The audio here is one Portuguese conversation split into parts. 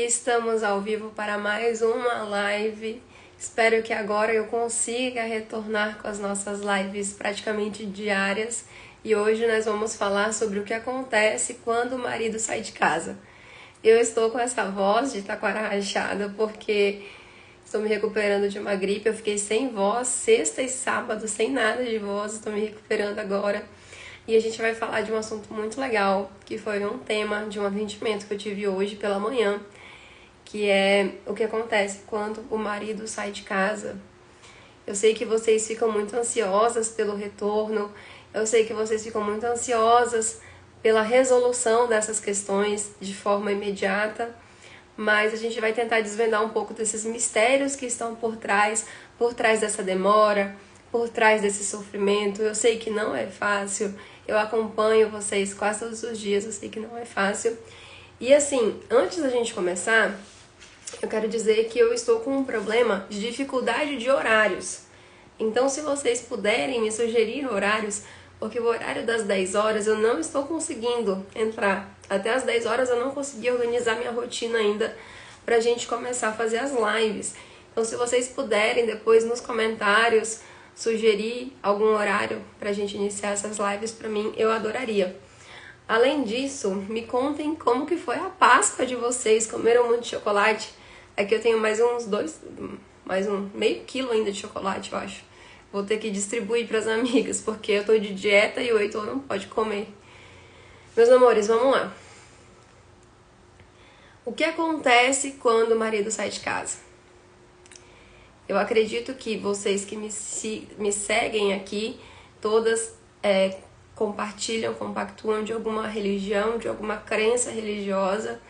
Estamos ao vivo para mais uma live. Espero que agora eu consiga retornar com as nossas lives praticamente diárias. E hoje nós vamos falar sobre o que acontece quando o marido sai de casa. Eu estou com essa voz de taquara rachada porque estou me recuperando de uma gripe. Eu fiquei sem voz sexta e sábado, sem nada de voz. Estou me recuperando agora. E a gente vai falar de um assunto muito legal, que foi um tema de um atendimento que eu tive hoje pela manhã, que é o que acontece quando o marido sai de casa. Eu sei que vocês ficam muito ansiosas pelo retorno, eu sei que vocês ficam muito ansiosas pela resolução dessas questões de forma imediata, mas a gente vai tentar desvendar um pouco desses mistérios que estão por trás dessa demora, por trás desse sofrimento. Eu sei que não é fácil, eu acompanho vocês quase todos os dias, eu sei que não é fácil. E assim, antes da gente começar, eu quero dizer que eu estou com um problema de dificuldade de horários. Então, se vocês puderem me sugerir horários, porque o horário das 10 horas eu não estou conseguindo entrar. Até as 10 horas eu não consegui organizar minha rotina ainda pra gente começar a fazer as lives. Então, se vocês puderem depois nos comentários sugerir algum horário pra gente iniciar essas lives, pra mim, eu adoraria. Além disso, me contem como que foi a Páscoa de vocês. Comeram muito chocolate? Aqui eu tenho mais um meio quilo ainda de chocolate, eu acho. Vou ter que distribuir para as amigas, porque eu tô de dieta e o Heitor não pode comer. Meus amores, vamos lá. O que acontece quando o marido sai de casa? Eu acredito que vocês que me seguem aqui, todas compartilham, compactuam de alguma religião, de alguma crença religiosa.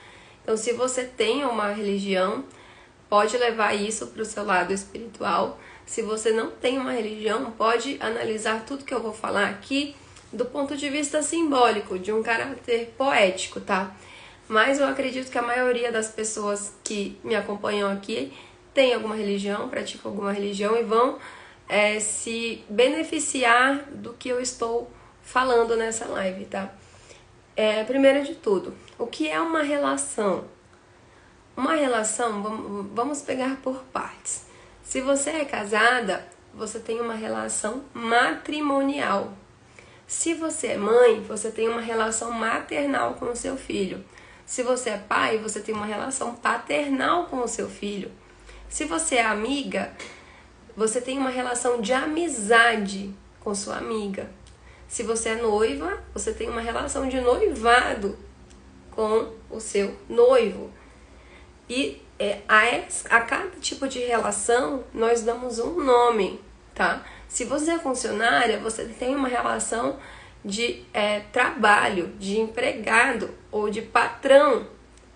Então, se você tem uma religião, pode levar isso para o seu lado espiritual. Se você não tem uma religião, pode analisar tudo que eu vou falar aqui do ponto de vista simbólico, de um caráter poético, tá? Mas eu acredito que a maioria das pessoas que me acompanham aqui tem alguma religião, praticam alguma religião e vão se beneficiar do que eu estou falando nessa live, tá? Primeiro de tudo, o que é uma relação? Uma relação, vamos pegar por partes. Se você é casada, você tem uma relação matrimonial. Se você é mãe, você tem uma relação maternal com o seu filho. Se você é pai, você tem uma relação paternal com o seu filho. Se você é amiga, você tem uma relação de amizade com sua amiga. Se você é noiva, você tem uma relação de noivado com o seu noivo. E a cada tipo de relação, nós damos um nome, tá? Se você é funcionária, você tem uma relação de trabalho, de empregado ou de patrão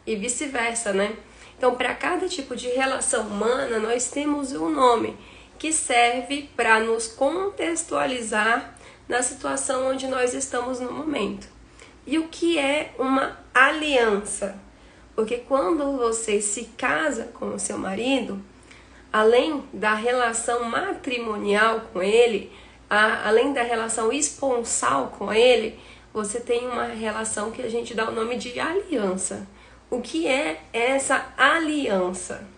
e vice-versa, né? Então, para cada tipo de relação humana, nós temos um nome que serve para nos contextualizar na situação onde nós estamos no momento. E o que é uma aliança? Porque quando você se casa com o seu marido, além da relação matrimonial com ele, além da relação esponsal com ele, você tem uma relação que a gente dá o nome de aliança. O que é essa aliança?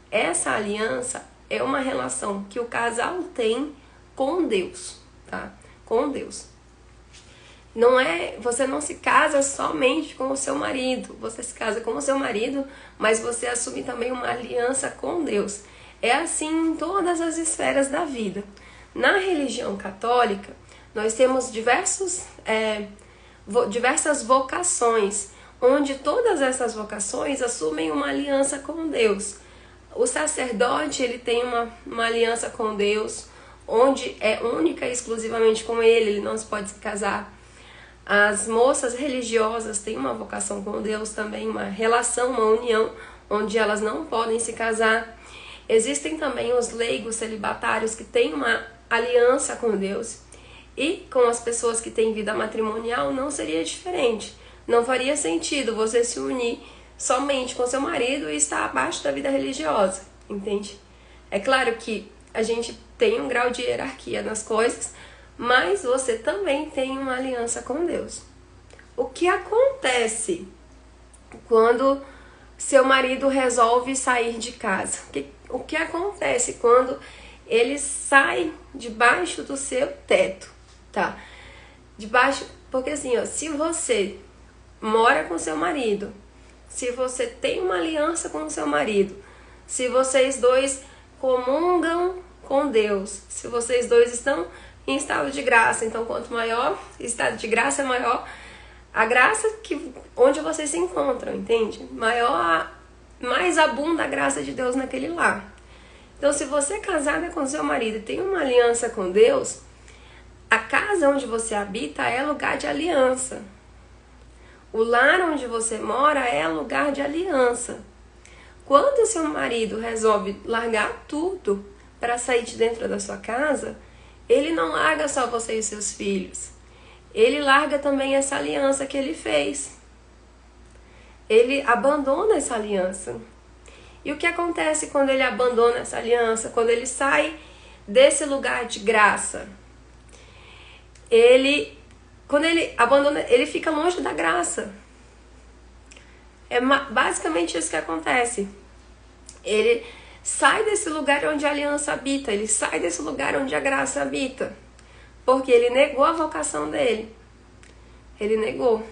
Essa aliança é uma relação que o casal tem com Deus, tá? Com Deus. Você não se casa somente com o seu marido, você se casa com o seu marido, mas você assume também uma aliança com Deus. É assim em todas as esferas da vida. Na religião católica, nós temos diversas vocações, onde todas essas vocações assumem uma aliança com Deus. O sacerdote, ele tem uma aliança com Deus, onde é única e exclusivamente com ele não se pode se casar. As moças religiosas têm uma vocação com Deus também, uma relação, uma união, onde elas não podem se casar. Existem também os leigos celibatários que têm uma aliança com Deus. E com as pessoas que têm vida matrimonial não seria diferente. Não faria sentido você se unir somente com seu marido e estar abaixo da vida religiosa, entende? É claro que a gente tem um grau de hierarquia nas coisas, mas você também tem uma aliança com Deus. O que acontece quando seu marido resolve sair de casa. O que acontece quando ele sai debaixo do seu teto, tá? Debaixo, porque assim, ó, se você mora com seu marido, se você tem uma aliança com o seu marido, se vocês dois comungam com Deus, se vocês dois estão em estado de graça, então quanto maior estado de graça, maior a graça onde vocês se encontram, entende? Mais abunda a graça de Deus naquele lar. Então, se você é casada com seu marido e tem uma aliança com Deus, a casa onde você habita é lugar de aliança. O lar onde você mora é lugar de aliança. Quando seu marido resolve largar tudo para sair de dentro da sua casa, ele não larga só você e seus filhos. Ele larga também essa aliança que ele fez. Ele abandona essa aliança. E o que acontece quando ele abandona essa aliança? Quando ele sai desse lugar de graça? Quando ele abandona, ele fica longe da graça. É basicamente isso que acontece. Ele sai desse lugar onde a aliança habita. Ele sai desse lugar onde a graça habita. Porque ele negou a vocação dele. Ele negou.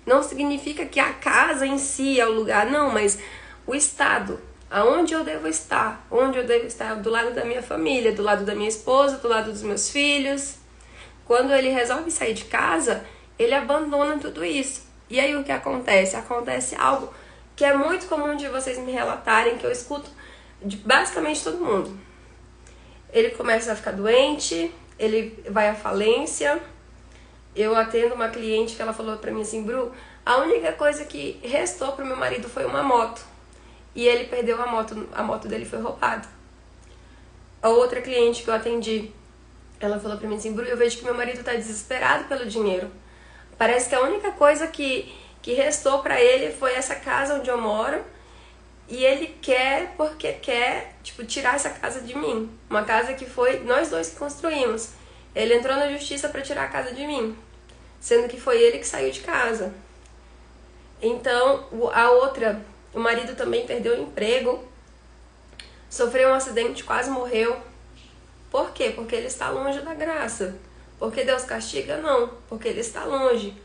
Não significa que a casa em si é o lugar, não, mas o estado, aonde eu devo estar, onde eu devo estar, do lado da minha família, do lado da minha esposa, do lado dos meus filhos. Quando ele resolve sair de casa, ele abandona tudo isso. E aí o que acontece? Acontece algo que é muito comum de vocês me relatarem, que eu escuto de basicamente todo mundo. Ele começa a ficar doente, ele vai à falência. Eu atendo uma cliente que ela falou pra mim assim, Bru, a única coisa que restou pro meu marido foi uma moto. E ele perdeu a moto dele foi roubada. A outra cliente que eu atendi, ela falou pra mim assim, Bru, eu vejo que meu marido tá desesperado pelo dinheiro. Parece que a única coisa que restou pra ele foi essa casa onde eu moro. E ele quer, porque quer, tipo, tirar essa casa de mim. Uma casa que foi nós dois que construímos. Ele entrou na justiça pra tirar a casa de mim. Sendo que foi ele que saiu de casa. Então, a outra, o marido também perdeu o emprego. Sofreu um acidente, quase morreu. Por quê? Porque ele está longe da graça. Porque Deus castiga? Não. Porque ele está longe.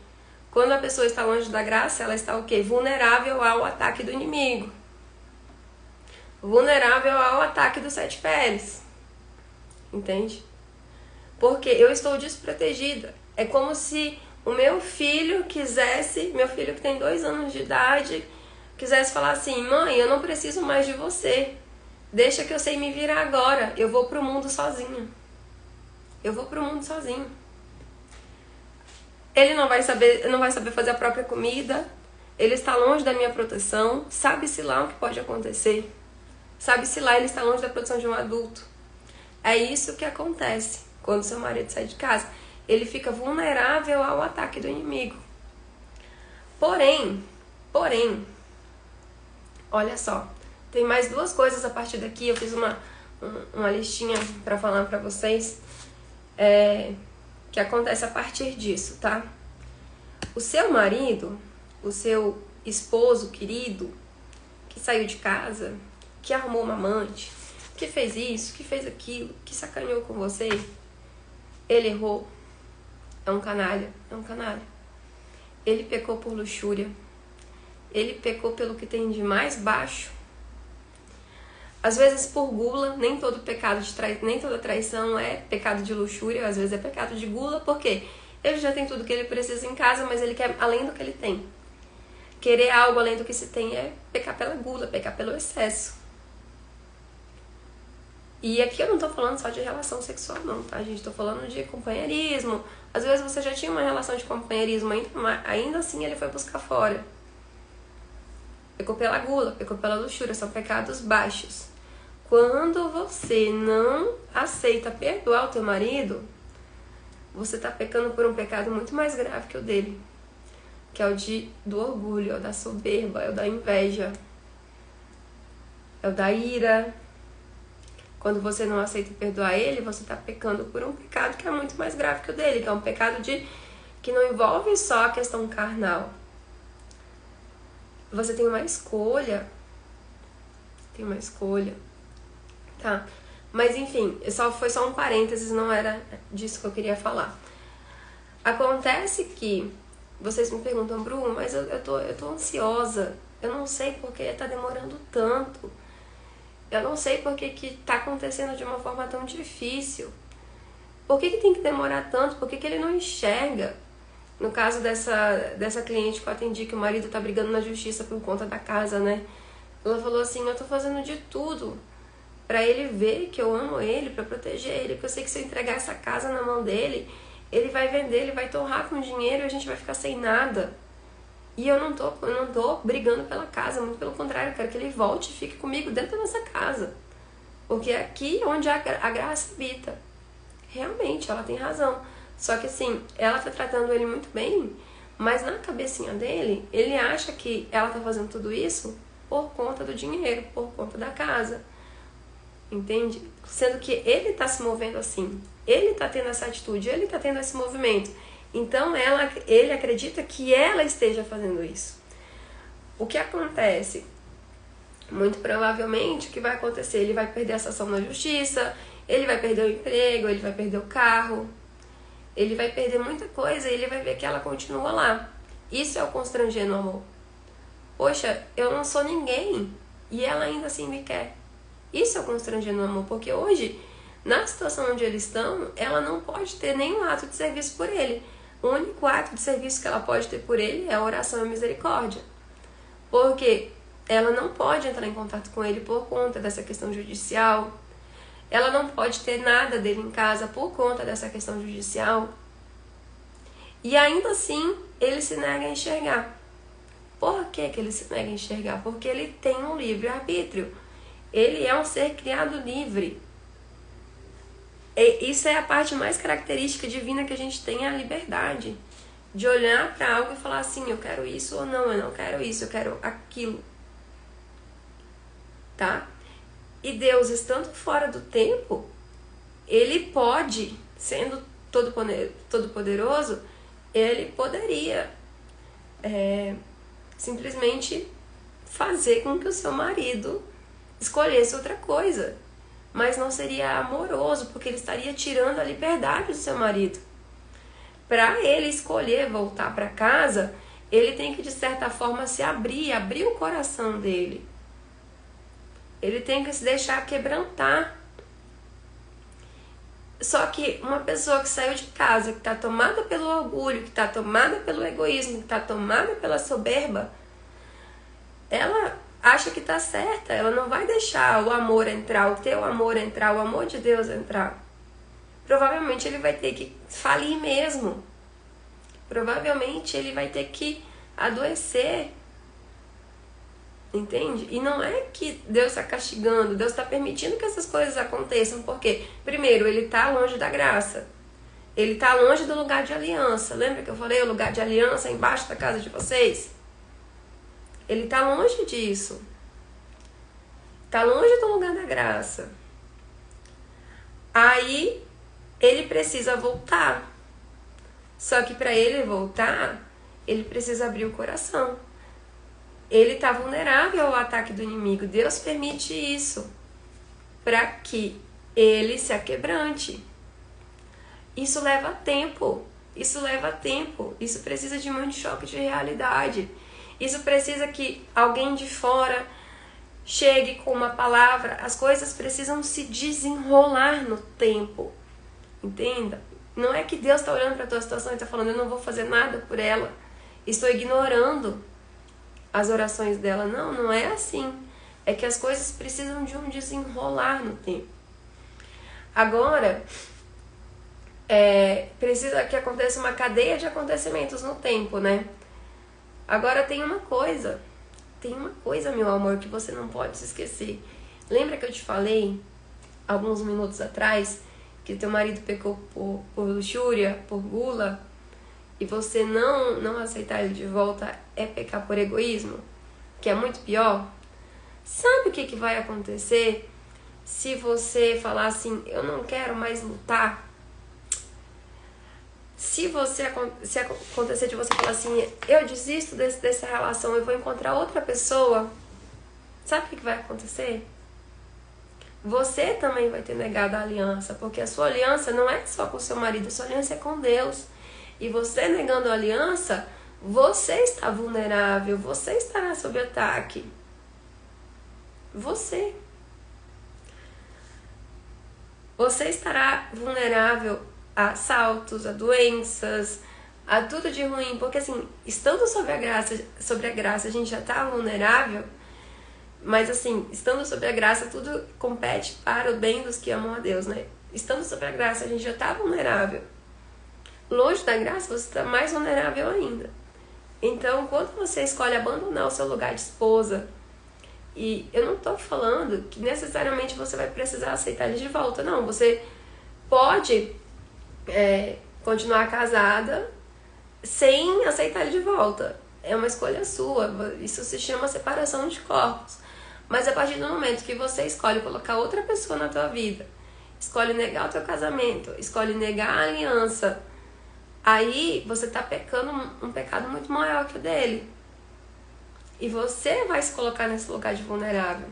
Quando a pessoa está longe da graça, ela está o quê? Vulnerável ao ataque do inimigo. Vulnerável ao ataque dos 7 peles. Entende? Porque eu estou desprotegida. É como se o meu filho quisesse, meu filho que tem 2 anos de idade, quisesse falar assim, mãe, eu não preciso mais de você. Deixa que eu sei me virar agora. Eu vou pro mundo sozinho. Eu vou pro mundo sozinho. Ele não vai saber fazer a própria comida. Ele está longe da minha proteção. Sabe-se lá o que pode acontecer. Sabe-se lá ele está longe da proteção de um adulto. É isso que acontece quando seu marido sai de casa. Ele fica vulnerável ao ataque do inimigo. Porém, olha só. Tem mais 2 coisas a partir daqui. Eu fiz uma listinha para falar para vocês. Que acontece a partir disso, tá? O seu marido, o seu esposo querido, que saiu de casa, que arrumou uma amante, que fez isso, que fez aquilo, que sacaneou com você, ele errou. É um canalha, é um canalha. Ele pecou por luxúria. Ele pecou pelo que tem de mais baixo. Às vezes por gula, nem todo pecado nem toda traição é pecado de luxúria, às vezes é pecado de gula, porque ele já tem tudo que ele precisa em casa, mas ele quer além do que ele tem. Querer algo além do que se tem é pecar pela gula, pecar pelo excesso. E aqui eu não tô falando só de relação sexual não, tá gente? Tô falando de companheirismo. Às vezes você já tinha uma relação de companheirismo, ainda assim ele foi buscar fora. Pecou pela gula, pecou pela luxúria, são pecados baixos. Quando você não aceita perdoar o teu marido, você está pecando por um pecado muito mais grave que o dele. Que é o do orgulho, é o da soberba, é o da inveja, é o da ira. Quando você não aceita perdoar ele, você está pecando por um pecado que é muito mais grave que o dele. Que é um pecado que não envolve só a questão carnal. você tem uma escolha. Tem uma escolha. Tá? Mas enfim, foi só um parênteses, não era disso que eu queria falar. Acontece que vocês me perguntam, Bruno, mas eu tô ansiosa. Eu não sei porque tá demorando tanto. Eu não sei porque que tá acontecendo de uma forma tão difícil. Por que tem que demorar tanto? Por que ele não enxerga? No caso dessa cliente que eu atendi, que o marido tá brigando na justiça por conta da casa, né? Ela falou assim, eu tô fazendo de tudo pra ele ver que eu amo ele, pra proteger ele, porque eu sei que se eu entregar essa casa na mão dele, ele vai vender, ele vai torrar com dinheiro e a gente vai ficar sem nada. E eu não tô brigando pela casa, muito pelo contrário, eu quero que ele volte e fique comigo dentro da nossa casa. Porque é aqui onde a graça habita. Realmente, ela tem razão. Só que assim, ela tá tratando ele muito bem, mas na cabecinha dele, ele acha que ela tá fazendo tudo isso por conta do dinheiro, por conta da casa. Entende? Sendo que ele tá se movendo assim, ele tá tendo essa atitude, ele tá tendo esse movimento. Então ele acredita que ela esteja fazendo isso. O que acontece? Muito provavelmente o que vai acontecer? Ele vai perder essa ação na justiça, ele vai perder o emprego, ele vai perder o carro, ele vai perder muita coisa e ele vai ver que ela continua lá. Isso é o constranger no amor. Poxa, eu não sou ninguém e ela ainda assim me quer. Isso é o constranger no amor, porque hoje, na situação onde eles estão, ela não pode ter nenhum ato de serviço por ele. O único ato de serviço que ela pode ter por ele é a oração e a misericórdia. Porque ela não pode entrar em contato com ele por conta dessa questão judicial. Ela não pode ter nada dele em casa por conta dessa questão judicial. E ainda assim, ele se nega a enxergar. Por que ele se nega a enxergar? Porque ele tem um livre-arbítrio. Ele é um ser criado livre. E isso é a parte mais característica divina que a gente tem, é a liberdade. De olhar para algo e falar assim, eu quero isso ou não, eu não quero isso, eu quero aquilo. Tá? E Deus, estando fora do tempo, ele pode, sendo todo-poderoso, ele poderia simplesmente fazer com que o seu marido escolhesse outra coisa. Mas não seria amoroso, porque ele estaria tirando a liberdade do seu marido. Para ele escolher voltar para casa, ele tem que, de certa forma, se abrir o coração dele. Ele tem que se deixar quebrantar. Só que uma pessoa que saiu de casa, que está tomada pelo orgulho, que está tomada pelo egoísmo, que está tomada pela soberba, ela acha que está certa. Ela não vai deixar o amor entrar, o teu amor entrar, o amor de Deus entrar. Provavelmente ele vai ter que falir mesmo. Provavelmente ele vai ter que adoecer. Entende? E não é que Deus está castigando, Deus está permitindo que essas coisas aconteçam, porque, primeiro, ele está longe da graça, ele está longe do lugar de aliança. Lembra que eu falei o lugar de aliança embaixo da casa de vocês? Ele está longe disso, está longe do lugar da graça. Aí ele precisa voltar, só que para ele voltar, ele precisa abrir o coração. Ele está vulnerável ao ataque do inimigo. Deus permite isso para que ele se aquebrante. Isso leva tempo. Isso leva tempo. Isso precisa de muito choque de realidade. Isso precisa que alguém de fora chegue com uma palavra. As coisas precisam se desenrolar no tempo. Entenda? Não é que Deus está olhando para a tua situação e está falando, eu não vou fazer nada por ela. Estou ignorando as orações dela. Não, não é assim. É que as coisas precisam de um desenrolar no tempo. Agora, precisa que aconteça uma cadeia de acontecimentos no tempo, né? Agora tem uma coisa, meu amor, que você não pode se esquecer. Lembra que eu te falei, alguns minutos atrás, que teu marido pecou por luxúria, por gula, e você não aceitar ele de volta é pecar por egoísmo, que é muito pior? Sabe o que vai acontecer se você falar assim, eu não quero mais lutar? Se acontecer de você falar assim, eu desisto dessa relação, eu vou encontrar outra pessoa, sabe o que vai acontecer? Você também vai ter negado a aliança, porque a sua aliança não é só com o seu marido, a sua aliança é com Deus. E você negando a aliança, você está vulnerável, você estará sob ataque. Você estará vulnerável a assaltos, a doenças, a tudo de ruim, porque assim, estando sobre a graça a gente já está vulnerável, mas assim, estando sobre a graça tudo compete para o bem dos que amam a Deus, né? Estando sobre a graça a gente já está vulnerável. Longe da graça você está mais vulnerável ainda. Então, quando você escolhe abandonar o seu lugar de esposa, e eu não estou falando que necessariamente você vai precisar aceitar ele de volta, não. Você pode continuar casada sem aceitar ele de volta. É uma escolha sua. Isso se chama separação de corpos. Mas a partir do momento que você escolhe colocar outra pessoa na tua vida, escolhe negar o teu casamento, escolhe negar a aliança, aí você está pecando um pecado muito maior que o dele. E você vai se colocar nesse lugar de vulnerável,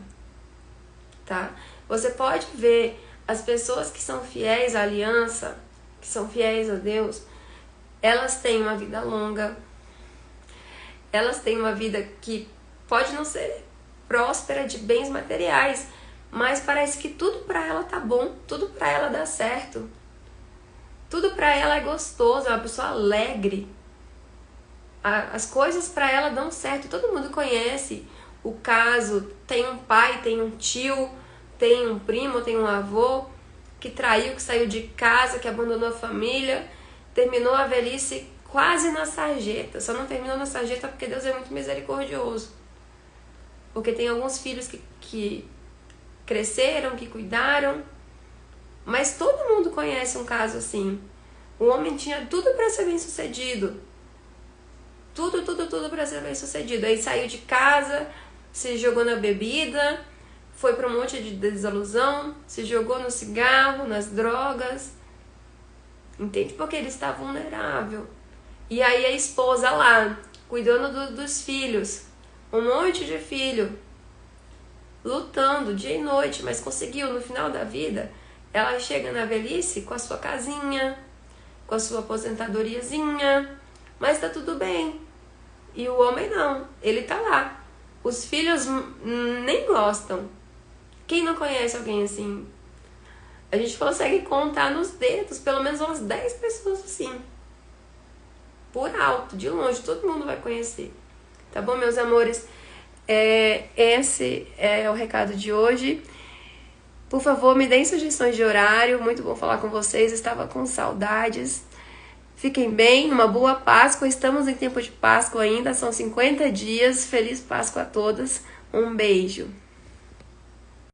tá? Você pode ver as pessoas que são fiéis à aliança, que são fiéis a Deus, elas têm uma vida longa, elas têm uma vida que pode não ser próspera de bens materiais, mas parece que tudo pra ela tá bom, tudo pra ela dá certo, tudo pra ela é gostoso, é uma pessoa alegre. As coisas pra ela dão certo, todo mundo conhece o caso, tem um pai, tem um tio, tem um primo, tem um avô que traiu, que saiu de casa, que abandonou a família, terminou a velhice quase na sarjeta. Só não terminou na sarjeta porque Deus é muito misericordioso, porque tem alguns filhos que cresceram, que cuidaram, mas todo mundo conhece um caso assim. O homem tinha tudo para ser bem sucedido, tudo para ser bem sucedido. Aí saiu de casa, se jogou na bebida, foi para um monte de desilusão, se jogou no cigarro, nas drogas, entende? Porque ele está vulnerável. E aí a esposa lá, cuidando dos filhos, um monte de filho, lutando dia e noite, mas conseguiu. No final da vida, ela chega na velhice com a sua casinha, com a sua aposentadoriazinha, mas tá tudo bem. E o homem não, ele tá lá. Os filhos nem gostam. Quem não conhece alguém assim? A gente consegue contar nos dedos pelo menos umas 10 pessoas assim. Por alto, de longe, todo mundo vai conhecer. Tá bom, meus amores? Esse é o recado de hoje. Por favor, me deem sugestões de horário. Muito bom falar com vocês. Estava com saudades. Fiquem bem, uma boa Páscoa. Estamos em tempo de Páscoa ainda, são 50 dias. Feliz Páscoa a todas. Um beijo.